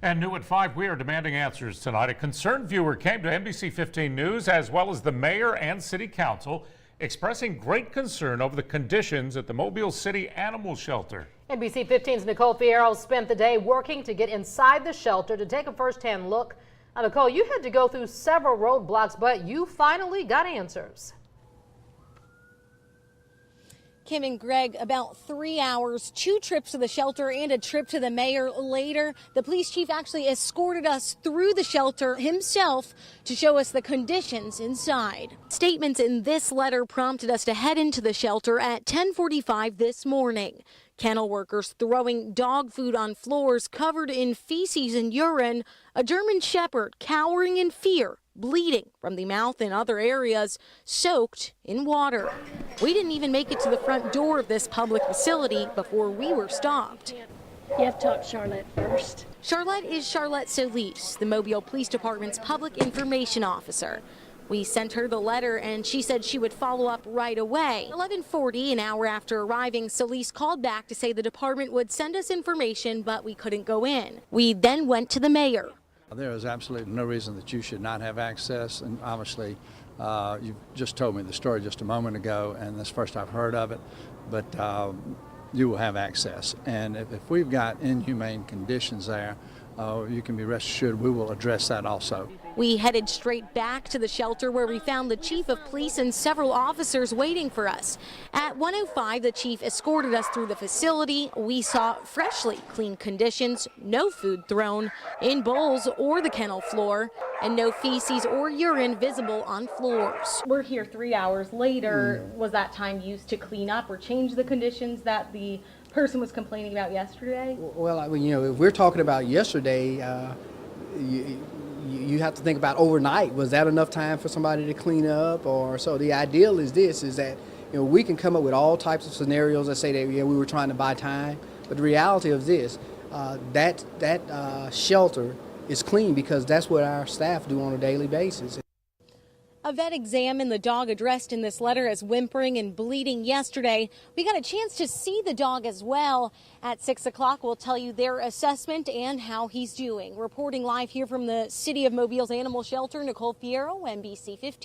And new at 5, we are demanding answers tonight. A concerned viewer came to NBC 15 News, as well as the mayor and city council, expressing great concern over the conditions at the Mobile City Animal Shelter. NBC 15's Nicole Fierro spent the day working to get inside the shelter to take a first-hand look. Now, Nicole, you had to go through several roadblocks, but you finally got answers. Kim and Greg, about 3 hours, 2 trips to the shelter and a trip to the mayor later. The police chief actually escorted us through the shelter himself to show us the conditions inside. Statements in this letter prompted us to head into the shelter at 10:45 this morning. Kennel workers throwing dog food on floors covered in feces and urine, a German shepherd cowering in fear, bleeding from the mouth and other areas, soaked in water. We didn't even make it to the front door of this public facility before we were stopped. You have to talk to Charlotte first. Charlotte is Charlotte Solis, the Mobile Police Department's public information officer. We sent her the letter and she said she would follow up right away. 11:40, an hour after arriving, Solis called back to say the department would send us information, but we couldn't go in. We then went to the mayor. There is absolutely no reason that you should not have access, and obviously you just told me the story just a moment ago, and that's the first I've heard of it, but you will have access. And if we've got inhumane conditions there, you can be rest assured we will address that also. We headed straight back to the shelter where we found the chief of police and several officers waiting for us. At 1:05, the chief escorted us through the facility. We saw freshly cleaned conditions, no food thrown in bowls or the kennel floor, and no feces or urine visible on floors. We're here 3 hours later. Was that time used to clean up or change the conditions that the person was complaining about yesterday? Well, I mean, if we're talking about yesterday, you have to think about overnight. Was that enough time for somebody to clean up? Or so the ideal is that we can come up with all types of scenarios that say that we were trying to buy time, but the reality of this, that shelter is clean because that's what our staff do on a daily basis. A vet examined the dog addressed in this letter as whimpering and bleeding yesterday. We got a chance to see the dog as well. At 6 o'clock, we'll tell you their assessment and how he's doing. Reporting live here from the City of Mobile's Animal Shelter, Nicole Fierro, NBC 15.